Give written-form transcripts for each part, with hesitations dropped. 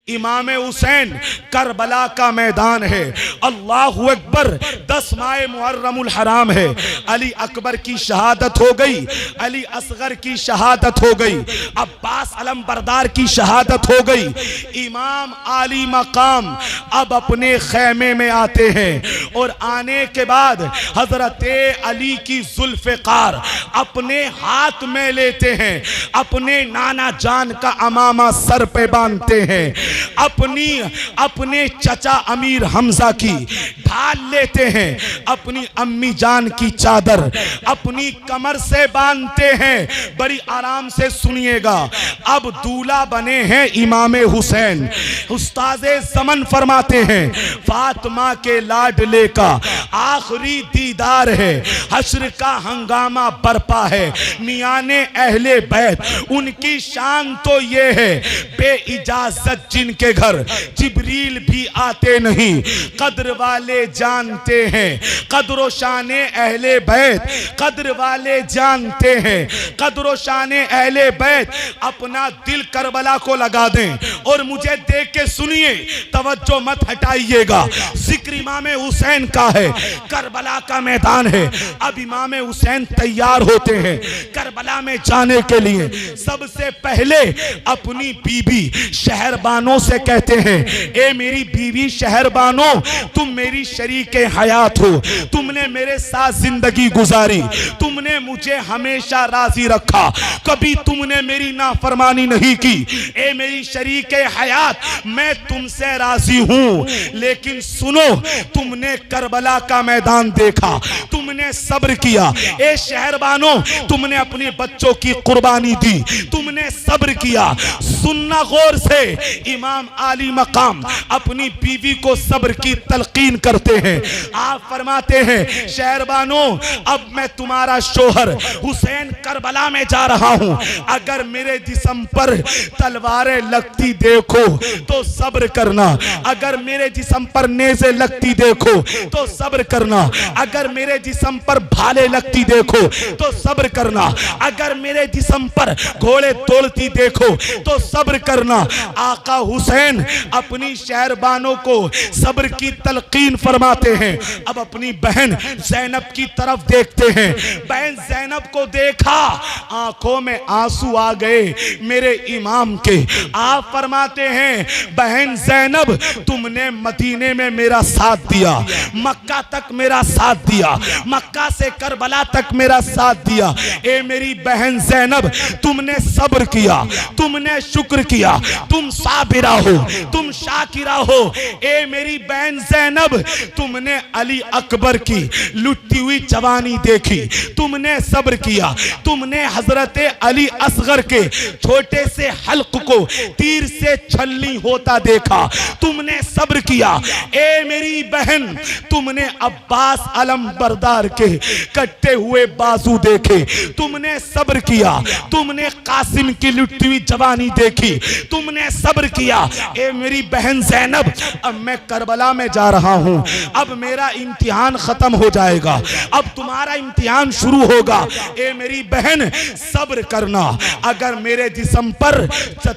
इमाम हुसैन करबला का मैदान है। अल्लाहु अकबर। 10 माह मुहर्रमुल हराम है। अली अकबर की शहादत हो गई, अली असगर की शहादत हो गई, अब्बास अलम बरदार की शहादत हो गई। इमाम आली मकाम अब अपने खैमे में आते हैं और आने के बाद हजरत अली की जुल्फ़िकार अपने हाथ में लेते हैं, अपने नाना जान का अमामा सर पे बांधते हैं, अपने चचा अमीर हमजा की ढाल लेते हैं, अपनी अम्मी जान की चादर अपनी कमर से बांधते हैं। बड़ी आराम से सुनिएगा। अब दूल्हा बने हैं इमाम हुसैन। उस्ताज़े ज़मन फरमाते हैं फातिमा के लाडले का आखिरी दीदार है, हश्र का हंगामा बरपा है। मियाने अहले बैत उनकी शान तो ये है, बे इजाजत जिनके घर जिब्रील भी आते नहीं। कद्र वाले जानते हैं कद्र शाने अहले बैत, कद्र वाले जानते हैं कद्र शाने अहले बैत। अपना दिल करबला को लगा दें और मुझे देख के सुनिए, तवज्जो मत हटाइएगा। जिक्र इमाम हुसैन का है, करबला का मैदान है। अब इमाम हुसैन तैयार होते हैं करबला में जाने के लिए। सबसे पहले अपनी बीबी शहरबानों से कहते हैं, ए मेरी बीवी शहरबानों, तुम मेरी शरीके हयात हो, तुमने मेरे साथ जिंदगी गुजारी, तुमने मुझे हमेशा राजी रखा, कभी तुमने मेरी नाफरमानी नहीं की। ए मेरी शरीके हयात, मैं तुमसे राजी हूं, लेकिन सुनो, तुमने करबला का मैदान देखा, तुमने सब्र किया। ए शहरबानों, तुमने अपने बच्चों की कुर्बानी दी, तुमने सब्र किया। सुनना गौर से, इमाम आली मकाम अपनी बीवी को सब्र की तलकीन करते हैं। आप फरमाते हैं, शहरबानों, अब मैं तुम्हारा शोहर हुसैन करबला में जा रहा हूं, अगर मेरे जिस्म पर तलवारें लगती देखो तो सब्र करना, अगर मेरे जिस्म पर नेज़े लगती देखो तो सब्र करना, अगर मेरे जिस्म पर भाले लगती देखो तो सब्र करना, अगर मेरे जिस्म पर घोड़े तोड़ती देखो तो सब्र करना। आका हुसैन अपनी शहरबानों को सब्र की तलकीन फरमाते हैं। अब अपनी बहन ज़ैनब की तरफ देखते हैं। बहन ज़ैनब को देखा, आंखों में आंसू आ गए मेरे इमाम के। आप फरमाते हैं, बहन ज़ैनब, तुमने मदीने में मेरा साथ दिया, मक्का तक मेरा साथ दिया, मक्का से करबला तक मेरा साथ दिया। ए मेरी बहन ज़ैनब, तुमने सब्र किया, तुमने शुक्र किया, तुम साबिरा हो, तुम शाकिरा हो। ए मेरी बहन ज़ैनब, तुमने अली अकबर की लुटती हुई जवानी देखी, तुमने सब्र किया, तुमने हजरत अली असगर के छोटे से हल्क को तीर से छलनी होता देखा, तुमने सब्र किया। ए मेरी बहन, तुमने अब्बास अलम बरदार के कटे हुए बाजू देखे, तुमने सब्र किया, तुमने कासिम की लुटती हुई जवानी देखी, तुमने सब्र किया। ए मेरी बहन ज़ैनब, अब मैं करबला में जा रहा हूं, अब मेरा इम्तिहान खत्म हो जाएगा, अब तुम्हारा इम्तिहान शुरू होगा। ए मेरी बहन, सब्र करना, अगर मेरे जिस्म पर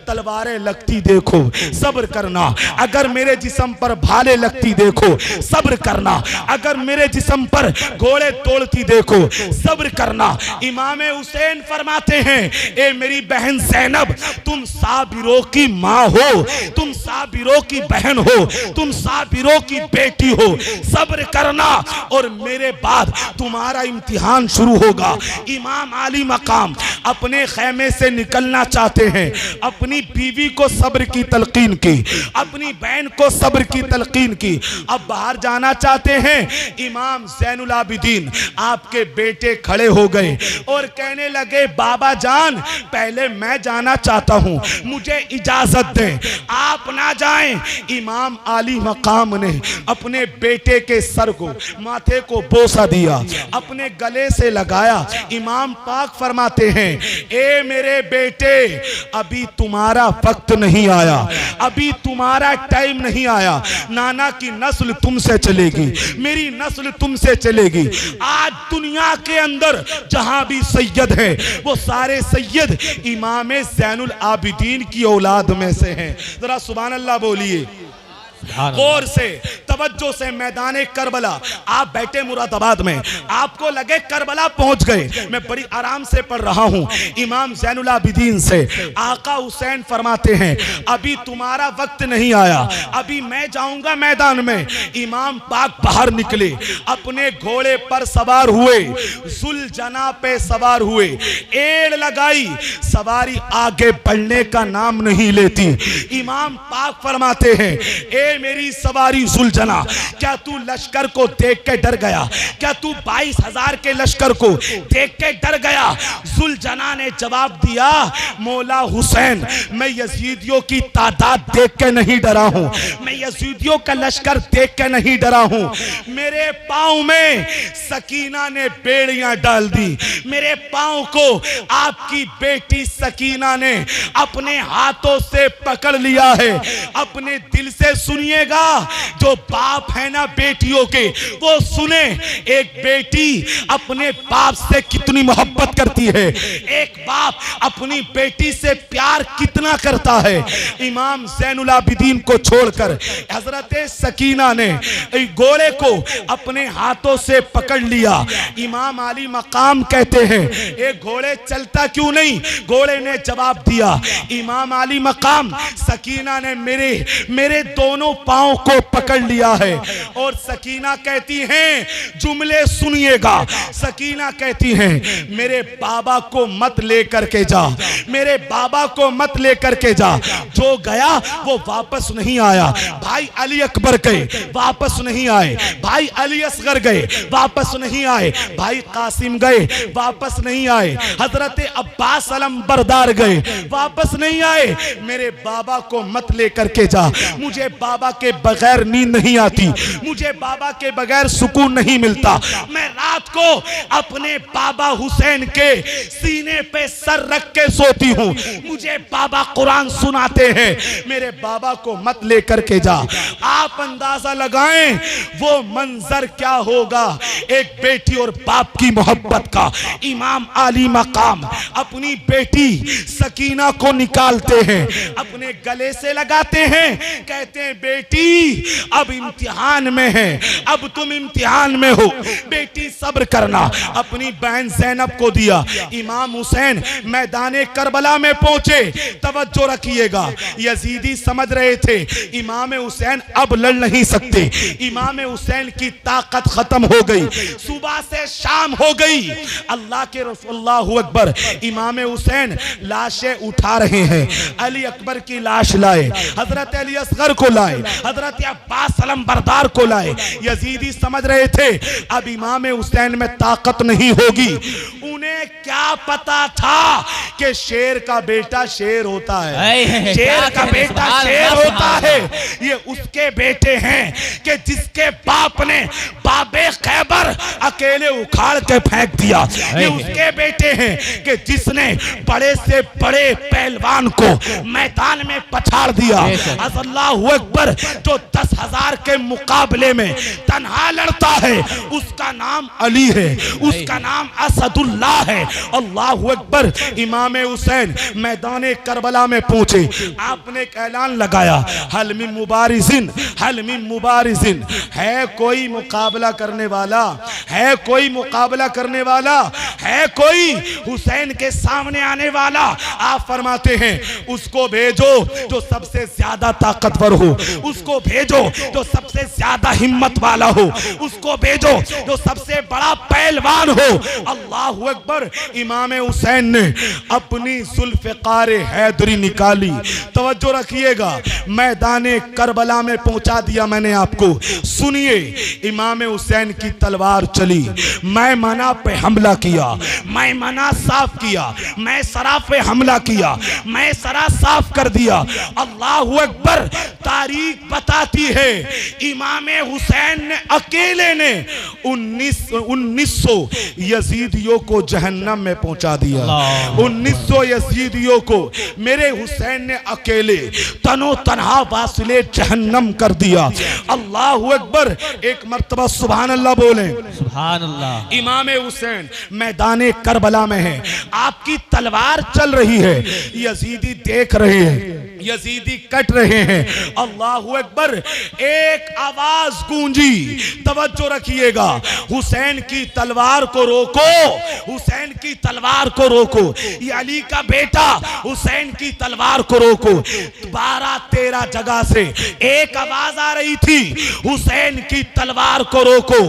तलवारें लगती देखो सब्र करना, अगर मेरे जिस्म पर भाले लगती देखो सब्र करना, अगर मेरे जिस्म पर घोड़े तोड़ती देखो सब्र करना। इमाम हुसैन फरमाते हैं, ए मेरी बहन ज़ैनब, तुम साबिरों की माँ हो, तुम साबिरों की बहन हो, तुम साबिरों की बेटी हो, सब्र करना और मेरे बाद तुम्हारा इम्तिहान शुरू होगा। इमाम आली मकाम अपने खैमे से निकलना चाहते हैं, अपनी बीवी को सब्र की तलकीन की, अपनी बहन को सब्र की तलकीन की। अब बाहर जाना चाहते हैं। इमाम ज़ैनुल आबिदीन आपके बेटे खड़े हो गए और कहने लगे, बाबा जान, पहले मैं जाना चाहता हूं, मुझे इजाजत दें, आप ना जाएं। इमाम आली मकाम ने अपने बेटे के सर को, माथे को बोसा दिया, अपने गले से लगाया। इमाम पाक फरमाते हैं, ए मेरे बेटे, अभी तुम्हारा वक्त नहीं आया, अभी तुम्हारा टाइम नहीं आया। नाना की नस्ल तुमसे चलेगी, मेरी नस्ल तुमसे चलेगी। आज दुनिया के अंदर जहां भी सैयद है, वो सारे सैयद इमाम ज़ैनुल आबिदीन की औलाद में से हैं। जरा सुभान अल्लाह बोलिए गौर से, तवज्जो से। मैदाने करबला, आप बैठे मुरादाबाद में, आपको लगे करबला पहुंच गए। मैं बड़ी आराम से पढ़ रहा हूं इमाम ज़ैनुल आबिदीन से। आका हुसैन फरमाते हैं अभी तुम्हारा वक्त नहीं आया, अभी मैं जाऊंगा मैदान में। इमाम पाक बाहर निकले, अपने घोड़े पर सवार हुए, जुलजना पे सवार हुए, एड़ लगाई, सवारी आगे बढ़ने का नाम नहीं लेती। इमाम पाक फरमाते हैं ए मेरी सवारी जुलजना, क्या तू लश्कर को देख के डर गया? क्या तू 22,000 के लश्कर को देख के डर गया? जुलजना ने जवाब दिया मौला हुसैन, मैं यजीदियों की तादाद देख के नहीं डरा हूं, मैं यजीदियों का लश्कर देख के नहीं डरा हूं। मेरे पांव में सकीना ने बेड़ियां डाल दी, मेरे पांव को आपकी बेटी सकीना ने अपने हाथों से पकड़ लिया है। अपने दिल से सुनिएगा, जो बाप है ना बेटियों के, वो सुने एक बेटी अपने बाप से कितनी मोहब्बत करती है, एक बाप अपनी बेटी से प्यार कितना करता है। इमाम ज़ैनुल आबिदीन को छोड़कर हजरत सकीना ने घोड़े को अपने हाथों से पकड़ लिया। इमाम अली मकाम कहते हैं एक घोड़े चलता क्यों नहीं? घोड़े ने जवाब दिया इमाम अली मकाम, सकीना ने मेरे दोनों पांव को पकड़ लिया है। और सकीना कहती हैं, जुमले सुनिएगा, सकीना कहती हैं मेरे बाबा को मत लेकर के जा, मेरे बाबा को मत लेकर के जा। जो गया वो वापस नहीं आया। भाई अली अकबर गए, वापस नहीं आए। भाई अली असगर गए, वापस नहीं आए। भाई कासिम गए, वापस नहीं आए। हजरत अब्बास अलम बरदार गए, वापस नहीं आए। मेरे बाबा को मत लेकर के जा, मुझे बाबा के बगैर नींद नहीं आती, मुझे बाबा के बगैर सुकून नहीं मिलता। मैं रात को अपने बाबा हुसैन के सीने पे सर रख के सोती हूँ, मुझे बाबा कुरान सुनाते हैं, मेरे बाबा को मत लेकर के जा। आप अंदाजा लगाएं वो मंजर क्या होगा एक बेटी और बाप की मोहब्बत का। इमाम आली मकाम अपनी बेटी सकीना को निकालते हैं, अपने गले से लगाते हैं, कहते हैं बेटी अब इम्तिहान में है, अब तुम इम्तिहान में हो, बेटी सब्र करना। अपनी बहन ज़ैनब को दिया। इमाम हुसैन मैदाने करबला में पहुंचे। तवज्जो रखिएगा, यजीदी समझ रहे थे इमाम हुसैन अब लड़ नहीं सकते, इमाम हुसैन की ताकत खत्म हो गई, सुबह से शाम हो गई। अल्लाह के रसूल अल्लाहु अकबर, इमाम हुसैन लाशें उठा रहे हैं। अली अकबर की लाश लाए, हजरत अली असगर को लाए, हजरत अब्बास अलम बरदार को लाए। यजीदी समझ रहे थे अब इमाम हुसैन में ताकत नहीं होगी। उन्हें क्या पता था कि शेर का बेटा शेर होता है, शेर का बेटा शेर होता है। ये उसके बेटे हैं कि जिसके बाप ने बाबे खैबर अकेले उखाड़ के फेंक दिया। ये उसके बेटे हैं कि जिसने बड़े से बड़े पहलवान को मैदान में पछाड़ दिया। अल्लाहु अकबर, जो 10,000 के मुकाबले में तन्हा लड़ता है उसका नाम अली है, उसका नाम असदुल्लाह है। अल्लाहु अकबर। इमाम हुसैन मैदान करबला में पहुंचे, आपने एक ऐलान लगाया हल मिन मुबारिजिन, हल मिन मुबारिजिन, है कोई मुकाबला करने वाला, है कोई मुकाबला करने वाला, है कोई हुसैन के सामने आने वाला। आप फरमाते हैं उसको भेजो जो सबसे ज्यादा ताकतवर हो, उसको भेजो जो सबसे ज्यादा हिम्मत वाला हो, उसको भेजो जो सबसे बड़ा पहलवान हो। अल्लाहु अकबर। इमाम हुसैन ने अपनी जुल्फ़िकार हैदरी निकाली। तवज्जो रखिएगा, मैदाने करबला में पहुंचा दिया मैंने आपको। सुनिए, इमाम हुसैन की तलवार चली, मैमना पे हमला किया, मैमना साफ किया, मैं सरा पे हमला किया, मैं सरा साफ कर दिया। अल्लाहु अकबर। तारीख बताती है इमाम हुसैन ने अकेले ने 1900 यजीदियों को जहन्नम में पहुंचा दिया। 1900 यजीदियों को मेरे हुसैन ने अकेले तनो तन्हा वासिले जहन्नम कर दिया। अल्लाहु अकबर। एक मर्तबा सुभान अल्लाह बोले। सुभान अल्लाह। इमाम हुसैन मैदाने करबला में है, आपकी तलवार चल रही है, यजीदी देख रहे हैं। यजीदी कट रहे हैं। अल्लाहु अकबर, एक आवाज गूंजी, तवज्जो रखिएगा, हुसैन की तलवार को रोको, हुसैन की तलवार को रोको, ये अली का बेटा हुसैन की तलवार को रोको। 12-13 जगह से एक आवाज आ रही थी, हुसैन की तलवार को रोको।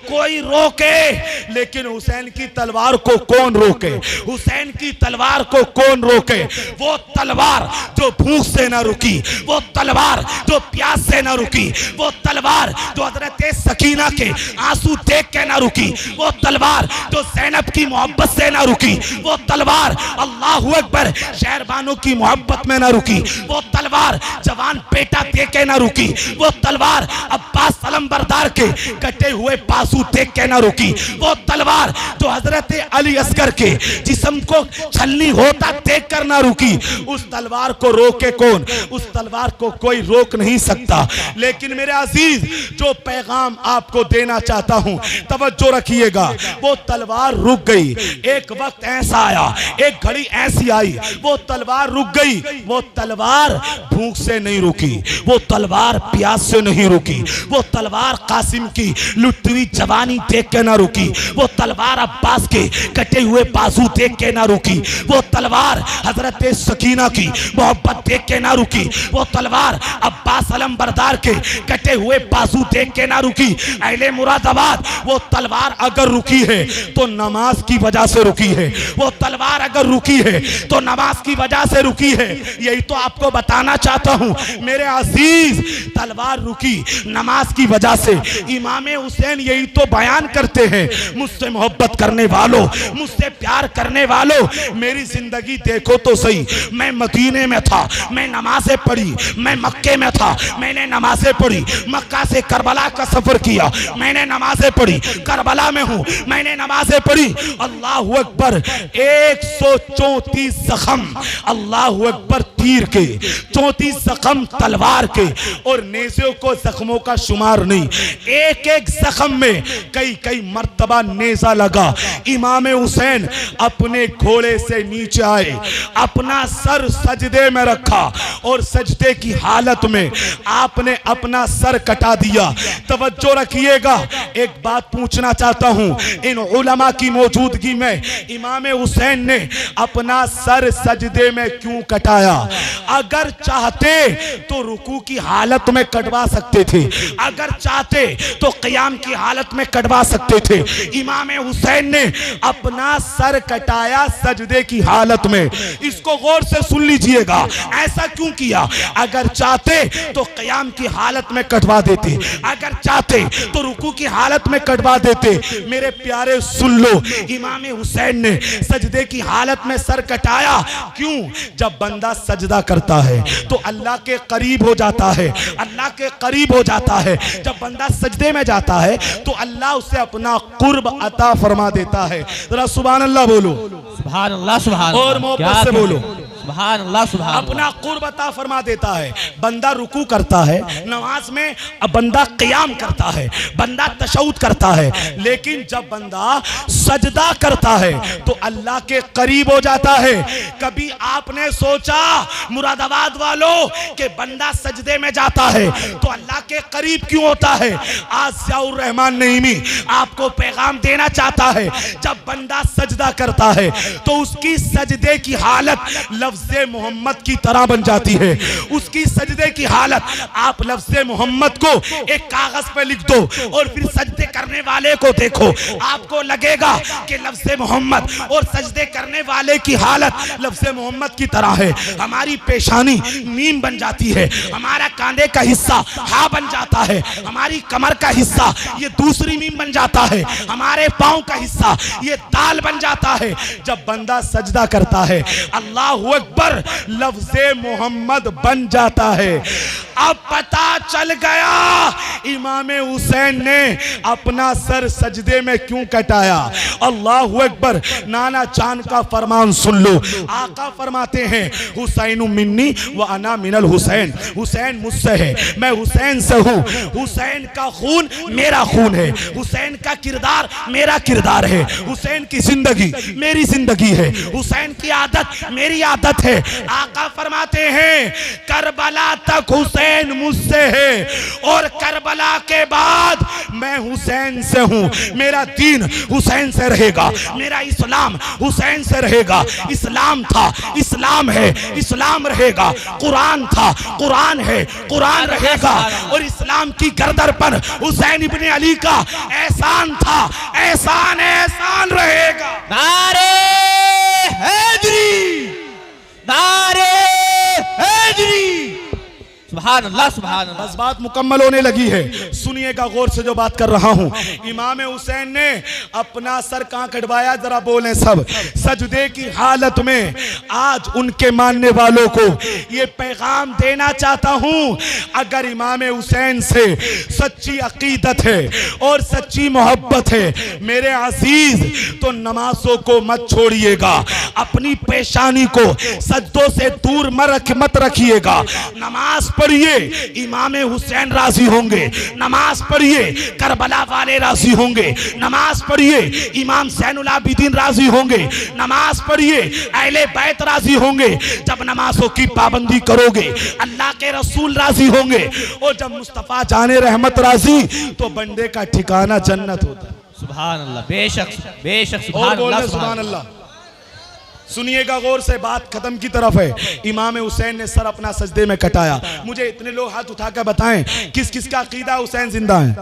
कोई रोके, लेकिन हुसैन की तलवार को कौन रोके? हुसैन की तलवार को कौन रोके? वो तलवार जो भूख से ना रुकी, वो तलवार जो प्यास से ना रुकी, वो तलवार जो हजरत सकीना के आंसू देख के ना रुकी, वो तलवार जो ज़ैनब की मोहब्बत से ना रुकी, वो तलवार अल्लाहु अकबर शहरबानों की मोहब्बत में ना रुकी, वो तलवार जवान बेटा देख के ना रुकी, वो तलवार अब्बास अलमबरदार के कटे हुए बाजू देख के ना रुकी, वो तलवार जो हजरत अली असगर के जिस्म को छलनी होता देख कर ना रुकी। उस तलवार को रोके कौन? उस तलवार को कोई रोक नहीं सकता। लेकिन मेरे अजीज, जो पैगाम आपको देना चाहता हूं, तवज्जो रखिएगा, वो तलवार रुक गई। एक वक्त ऐसा आया, एक घड़ी ऐसी आई, वो तलवार रुक गई। वो तलवार भूख से नहीं रुकी, वो तलवार प्यास से नहीं रुकी, वो तलवार कासिम की लुटी हुई जवानी देख के ना रुकी, वो तलवार अब्बास के कटे हुए बाजू देख के ना रुकी, वो तलवार हजरत सकीना की मोहब्बत देख के ना रुकी, वो तलवार अब्बास अलमबरदार के कटे हुए बाजू देख के ना रुकी। अहले मुरादाबाद, वो तलवार अगर रुकी है तो नमाज की वजह से रुकी है, वो तलवार अगर रुकी है तो नमाज की वजह से रुकी है। यही तो आपको बताना चाहता हूं मेरे अजीज, तलवार रुकी नमाज की वजह से। इमाम हुसैन यही तो बयान करते हैं, मुझसे मोहब्बत करने वालों, मुझसे प्यार करने वालों, मेरी जिंदगी देखो तो सही। मैं मदीने में था, मैं नमाजें पढ़ी, मैं मक्के में था, मैंने नमाजें पढ़ी, मक्का से करबला का सफर किया, मैंने नमाजें पढ़ी, करबला में हूं, मैंने नमाजें पढ़ी। अल्लाहु अकबर, 134 जख्म, अल्लाहु अकबर, तीर के 34 जख्म तलवार के, और नेज़ों को जख्मों का शुमार नहीं, एक एक जख्म में कई कई मर्तबा नेज़ा लगा। इमाम हुसैन अपने घोड़े से नीचे आए, अपना सर सजदे में रखा, और सजदे की हालत में आपने अपना सर कटा दिया। तवज्जो रखिएगा, एक बात पूछना चाहता हूं, इन उलमा की मौजूदगी में इमाम हुसैन ने अपना सर सजदे में क्यों कटाया? अगर चाहते तो रुकू की हालत में कटवा सकते थे, अगर चाहते तो क़याम की हालत में कटवा सकते थे। इमाम हुसैन ने अपना सर कटाया सजदे की हालत में। इसको गौर से सुन लीजिएगा, ऐसा क्यों किया? अगर चाहते तो क़याम की हालत में कटवा देते, अगर चाहते तो रुकू की हालत में कटवा देते। मेरे प्यारे सुन लो, इमाम हुसैन ने सजदे की हालत में सर कटाया क्यों? जब बंदा सजदा करता है तो अल्लाह के करीब हो जाता है, अल्लाह के करीब हो जाता है। जब बंदा सजदे में जाता है तो अल्लाह उसे अपना कुर्ब अता फरमा देता है। जरा सुभान अल्लाह बोलो, सुभान अल्लाह, सुभान अल्लाह, और मोहब्बत से बोलो, सुभान अल्लाह, सुभान अल्लाह। अपना कुर्ब अता फरमा देता है। बंदा रुकू करता है नमाज में, बंदा क़याम करता है, बंदा तशहुद करता है, लेकिन जब बंदा सजदा करता है तो अल्लाह के करीब हो जाता है। कभी आपने सोचा मुरादाबाद वालों कि बंदा सजदे में जाता है तो अल्लाह के करीब क्यों होता है? आज ज़ियाउर रहमान नईमी आपको पैगाम देना चाहता है, जब बंदा सजदा करता है तो उसकी सजदे की हालत लफ्ज़े मोहम्मद की तरह बन जाती है। उसकी सजदे की हालत, आप लफ्ज़े मोहम्मद को एक कागज पे लिख दो और फिर सजदे करने वाले को देखो, आपको लगेगा कि लफ्ज़े मोहम्मद और सजदे करने वाले की हालत लफ्ज़े मोहम्मद की तरह है। हमारी पेशानी मीम बन जाती है, हमारा कांधे का हिस्सा हा बन जाता है, हमारी कमर का हिस्सा ये दूसरी मीम बन जाता है, हमारे पाँव का हिस्सा ये दाल बन जाता है। जब बंदा सजदा करता है अल्लाहु अकबर लफ्ज़े मोहम्मद बन जाता है। अब पता चल गया इमाम हुसैन ने अपना सर सजदे में क्यों कटाया। अल्लाहु अकबर, नाना चांद का फरमान सुन लो। आका फरमाते हैं हुसैन मिन्नी व अना मिनल हुसैन, हुसैन मुझसे है, मैं हुसैन से हूँ। हुसैन का खून मेरा खून है, हुसैन का किरदार मेरा किरदार है, हुसैन की जिंदगी मेरी जिंदगी है, हुसैन की आदत मेरी आदत शहादत है। आका फरमाते हैं करबला तक हुसैन मुझसे है और करबला के बाद मैं हुसैन से हूं। मेरा दीन हुसैन से रहेगा, मेरा इस्लाम हुसैन से रहेगा। इस्लाम था, इस्लाम है, इस्लाम रहेगा। कुरान था, कुरान है, कुरान रहेगा। और इस्लाम की गर्दन पर हुसैन इब्ने अली का एहसान था, एहसान एहसान रहेगा। नारे हैदरी, नारे हैदरी, सुभान अल्लाह, सुभान अल्लाह। बस बात मुकम्मल होने लगी है, सुनिएगा गौर से जो बात कर रहा हूं। इमाम हुसैन ने अपना सर कहां कटवाया, जरा बोलें सब। सजदे की हालत में। आज उनके मानने वालों को ये पैगाम देना चाहता हूं, अगर इमाम हुसैन से सच्ची अकीदत है और सच्ची मोहब्बत है मेरे अजीज, तो नमाजों को मत छोड़िएगा, अपनी पेशानी को सजदों से दूर मत रखिएगा। नमाज पढ़िए, इमाम हुसैन राजी होंगे। नमाज पढ़िए, करबला वाले राजी होंगे। नमाज पढ़िए, इमाम ज़ैनुल आबिदीन राजी होंगे। नमाज पढ़िए, अहले बैत राजी होंगे। जब नमाजों की पाबंदी करोगे अल्लाह के रसूल राजी होंगे, और जब मुस्तफा जाने रहमत राजी, तो बंदे का ठिकाना जन्नत होता है। सुभान अल्लाह, बेशक बेशक, और बोले सुभान अल्लाह। सुनिएगा गौर से, बात खत्म की तरफ है। इमाम हुसैन ने सर अपना सजदे में कटाया। मुझे इतने लोग हाथ उठाकर बताएं किस किस का अकीदा हुसैन जिंदा है।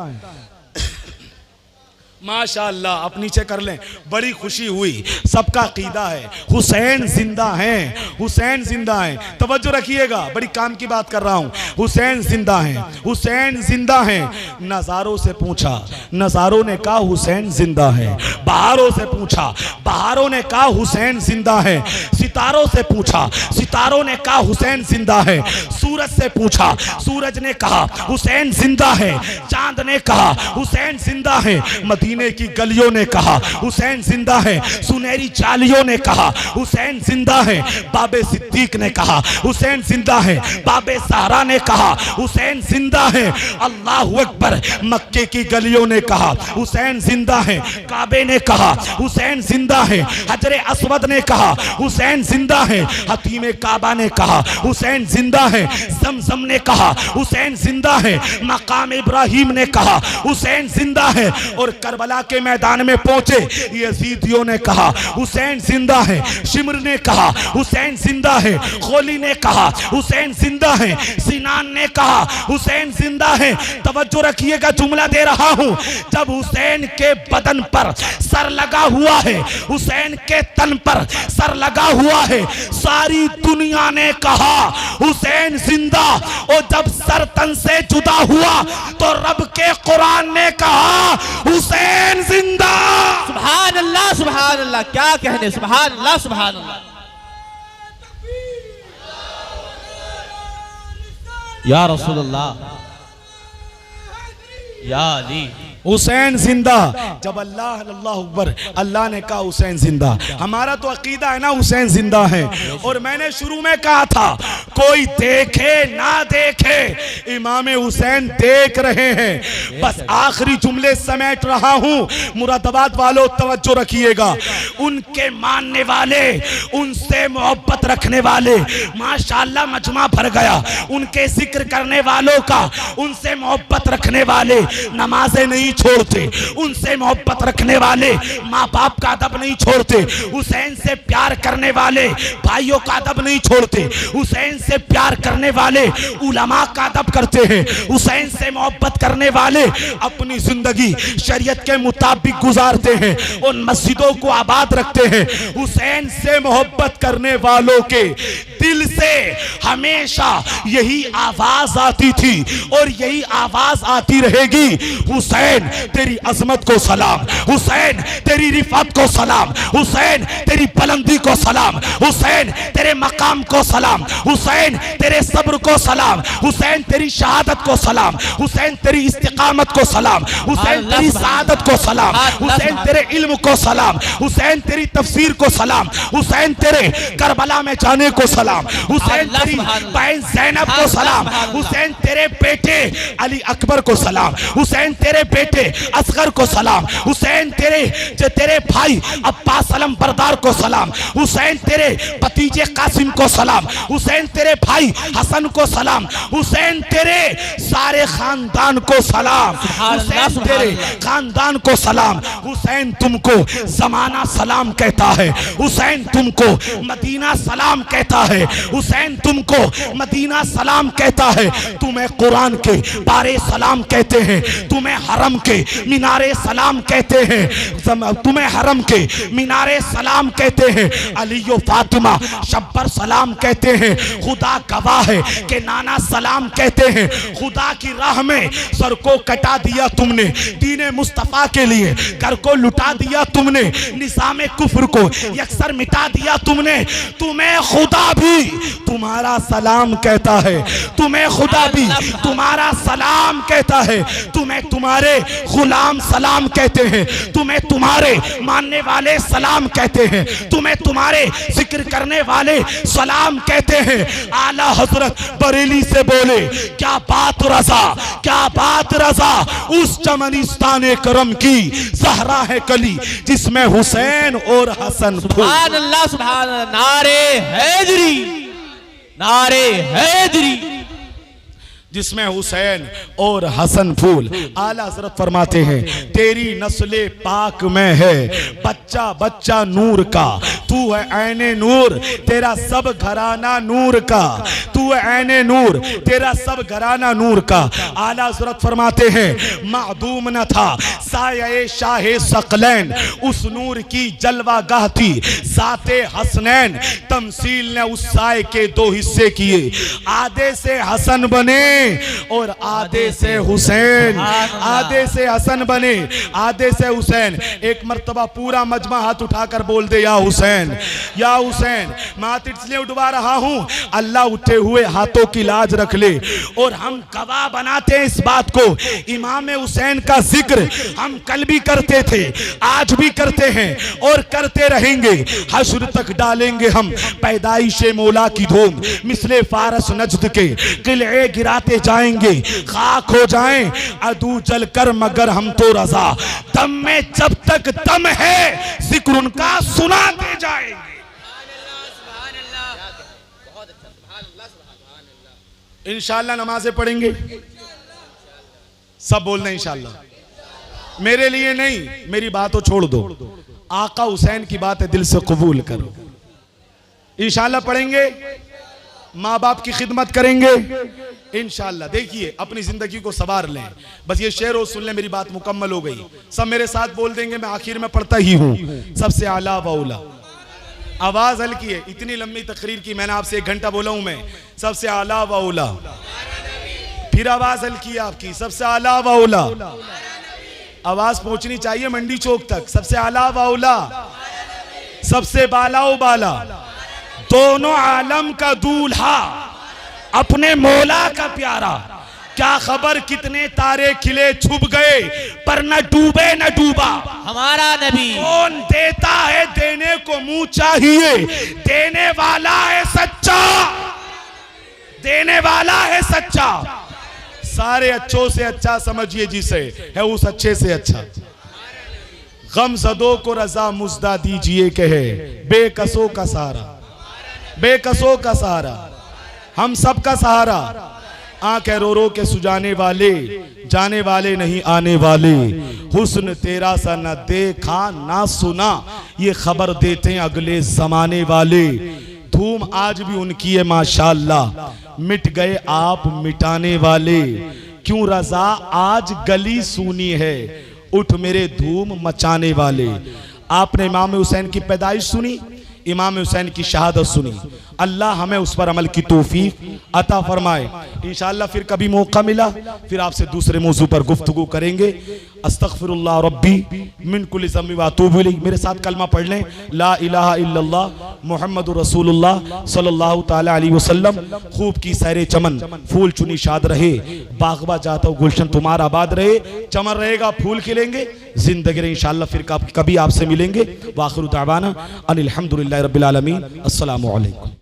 माशाअल्लाह, आप नीचे कर लें, बड़ी खुशी हुई। सबका अकीदा है हुसैन जिंदा हैं, हुसैन जिंदा हैं। तवज्जो रखिएगा, बड़ी काम की बात कर रहा हूं। हुसैन जिंदा हैं, हुसैन जिंदा हैं। नज़ारों से पूछा, नज़ारों ने कहा हुसैन जिंदा है। बहारों से पूछा, बहारों ने कहा हुसैन जिंदा है। सितारों से पूछा, सितारों ने कहा हुसैन जिंदा है। सूरज से पूछा, सूरज ने कहा हुसैन जिंदा है। चांद ने कहा हुसैन जिंदा है। मदीने की गलियों ने कहा हुसैन जिंदा है। सुनहरी चालियों ने कहा हुसैन जिंदा है। बाबे सिद्दीक ने कहा हुसैन जिंदा है। बाबे सहरा ने कहा हुसैन जिंदा है। अल्लाहु अकबर। मक्के की गलियों ने कहा हुसैन जिंदा है। काबे ने कहा हुसैन जिंदा है। हजरे असवद ने कहा हुसैन जिंदा है। हतीमे काबा ने कहा हुसैन जिंदा है। जमजम ने कहा हुसैन जिंदा है। मकाम इब्राहिम ने कहा हुसैन जिंदा है। और करबला के मैदान में पहुंचे यजीदियों ने कहा हुसैन जिंदा है। शिमर ने कहा हुसैन जिंदा है। खोली ने कहा हुसैन जिंदा है। सिनान ने कहा हुसैन जिंदा है। तवज्जो रखिएगा, जुमला दे रहा हूं। जब हुसैन के बदन पर सर लगा हुआ है, हुसैन के तन पर सर लगा हुआ है, सारी दुनिया ने कहा हुसैन जिंदा। और जब सर तन से जुदा हुआ तो रब के कुरान ने कहा हुसैन जिंदा। सुभान अल्लाह, सुभान अल्लाह, क्या कहने, सुभान अल्लाह, सुभान अल्लाह। या रसूल अल्लाह, या अली। हुसैन जिंदा। जब अल्लाह अल्लाह अकबर, अल्लाह ने कहा हुसैन जिंदा। हमारा तो अकीदा है ना हुसैन जिंदा है। और मैंने शुरू में कहा था कोई देखे ना देखे, इमाम हुसैन देख रहे हैं। बस आखिरी जुमले समेट रहा हूं। मुरादाबाद वालों तवज्जो रखिएगा, उनके मानने वाले, उनसे मोहब्बत रखने वाले, माशाअल्लाह मजमा भर गया। उनके जिक्र करने वालों का, उनसे मोहब्बत रखने वाले नमाजें नहीं छोड़ते, उनसे मोहब्बत रखने वाले माँ बाप का अदब नहीं छोड़ते, हुसैन से प्यार करने वाले भाइयों का अदब नहीं छोड़ते, हुसैन से प्यार करने वाले उलमा का अदब करते हैं, हुसैन से मोहब्बत करने वाले अपनी जिंदगी शरीयत के मुताबिक गुजारते हैं, उन मस्जिदों को आबाद रखते हैं। हुसैन से मोहब्बत करने वालों के दिल से हमेशा यही आवाज आती थी और यही आवाज आती रहेगी, हुसैन तेरी अजमत को सलाम, हुसैन तेरी रिफात को सलाम, हुसैन तेरी बुलंदी को सलाम, हुसैन तेरे मकाम को सलाम, हुसैन तेरे सब्र को सलाम, हुसैन तेरी शहादत को सलाम, हुसैन तेरी इस्तिकामत को सलाम, हुसैन तेरी सआदत को सलाम, हुसैन तेरे इल्म को सलाम, हुसैन तेरी तफसीर को सलाम, हुसैन तेरे करबला में जाने को सलाम, हुसैन तेरी बहन ज़ैनब को सलाम, हुसैन तेरे बेटे अली अकबर को सलाम, हुसैन तेरे बेटे असगर को सलाम, हुसैन तेरे भाई अब्बास अलम बरदार को सलाम, हुसैन तेरे भतीजे कासिम को सलाम, हुसैन तेरे भाई हसन को सलाम, हुसैन तेरे सारे खानदान को सलाम, हुसैन तेरे खानदान को सलाम। हुसैन तुमको जमाना सलाम कहता है, हुसैन तुमको मदीना सलाम कहता है, हुसैन तुमको मदीना सलाम कहता है। तुम्हें कुरान के बारे सलाम कहते हैं, तुम्हें हरम के मीनारे सलाम कहते हैं, तुम्हें हरम के मीनारे सलाम कहते हैं। अली व फातिमा शब्बर सलाम कहते हैं। खुदा गवाह है कि नाना सलाम कहते हैं। खुदा की राह में सर को कटा दिया तुमने, दीने मुस्तफा के लिए घर को लुटा दिया तुमने, निज़ामे कुफ्र को यकसर मिटा दिया तुमने। तुम्हें खुदा भी तुम्हारा सलाम कहता है, तुम्हें खुदा भी तुम्हारा सलाम कहता है। तुम्हें तुम्हारे गुलाम सलाम कहते हैं, तुम्हें तुम्हारे मानने वाले सलाम कहते हैं, तुम्हें तुम्हारे जिक्र करने वाले सलाम कहते हैं। आला हजरत बरेली से बोले, क्या बात रजा, क्या बात रजा, उस चमनिस्तान करम की ज़हरा है कली जिसमें हुसैन और हसन फूल। सुभान अल्लाह, सुभान अल्लाह। नारे हैदरी, नारे हैदरी, जिसमें हुसैन और हसन फूल। आला हजरत फरमाते हैं, तेरी नस्ले पाक में है बच्चा बच्चा नूर का, तू है ऐने नूर, तेरा सब घराना नूर का, तू है ऐने नूर, तेरा सब घराना नूर का। आला हजरत फरमाते हैं, मादूम न था साये शाहे सकलैन, उस नूर की जलवा गाह थी जाते हसनैन, तमसील ने उस साये के दो हिस्से किए, आधे से हसन बने और आधे से हुसैन, आधे से हसन बने आधे से हुसैन। एक मर्तबा पूरा मजमा हाथ उठाकर बोल दे, या हुसैन, या हुसैन। मैं हाथ इसलिए उठवा रहा हूं, अल्लाह उठे हुए हाथों की लाज रख ले। और हम गवाह बनाते हैं इस बात को, इमाम हुसैन का जिक्र हम कल भी करते थे, आज भी करते हैं और करते रहेंगे। हश्र तक डालेंगे हम पैदाइश मौला की धूम, मिसले फारस नजद के किले गिराते जाएंगे, खाक हो जाएं अदू जलकर मगर हम तो रजा, दम में जब तक दम है जिक्र उनका सुनाते जाएंगे। इंशाअल्लाह नमाजें पढ़ेंगे, सब बोलना इंशाअल्लाह। मेरे लिए नहीं, मेरी बात को छोड़ दो, आका हुसैन की बात है, दिल से कबूल करो। इंशाअल्लाह पढ़ेंगे, माँ बाप की खिदमत करेंगे इंशाअल्लाह। देखिए अपनी जिंदगी को सवार लें, बस ये शेर और सुन लें, मेरी बात मुकम्मल हो गई। सब मेरे साथ बोल देंगे, मैं आखिर में पढ़ता ही हूँ। सबसे आला वौला, आवाज हल्की है, इतनी लंबी तकरीर की मैंने आपसे 1 घंटा बोला हूं मैं। सबसे आला वौला, फिर आवाज हल्की है आपकी, सबसे आला वौला, आवाज पहुंचनी चाहिए मंडी चौक तक। सबसे आला वौला, सबसे बालाओ बाला, दोनों आलम का दूल्हा, अपने मौला का प्यारा। क्या खबर कितने तारे खिले छुप गए, पर न डूबे न डूबा हमारा नबी। कौन देता है देने को मुंह चाहिए, देने वाला है सच्चा, देने वाला है सच्चा। सारे अच्छों से अच्छा समझिए जिसे है उस अच्छे से अच्छा। गमज़दों को रजा मुज़दा दीजिए कहे, बेकसों का सहारा, बेकसों का सहारा, हम सब का सहारा। आंखें रो रो के सुजाने वाले, जाने वाले नहीं आने वाले। हुस्न तेरा सा न देखा ना सुना, ये खबर देते हैं अगले जमाने वाले। धूम आज भी उनकी है माशाअल्लाह, मिट गए आप मिटाने वाले। क्यों रजा आज गली सूनी है, उठ मेरे धूम मचाने वाले। आपने इमाम हुसैन की पैदाइश सुनी, इमाम हुसैन की शहादत सुनी। अल्लाह हमें उस पर अमल की तौफीक अता फरमाए। इंशाअल्लाह फिर कभी मौका मिला फिर आपसे दूसरे मौजू पर गुफ्तगू करेंगे। अस्तगफिरुल्लाह रब्बी मिन कुल्ली ज़म्बी व अतूबु इलैह। मेरे साथ कलमा पढ़ लें, ला इलाहा इल्लल्लाह मुहम्मदुर रसूलुल्लाह सल्लल्लाहु ताला अलैहि वसल्लम। खूब की सैरे चमन, फूल चुनी शाद रहे, बागबा जाता हूँ गुलशन तुम्हारा आबाद रहे। चमन रहेगा, फूल खिलेंगे, जिंदगी रहे। इंशाअल्लाह फिर कभी आपसे मिलेंगे। वाखिरु दावाना अनिल हम्दुलिल्लाहि रब्बिल आलमीन। अस्सलामु अलैकुम।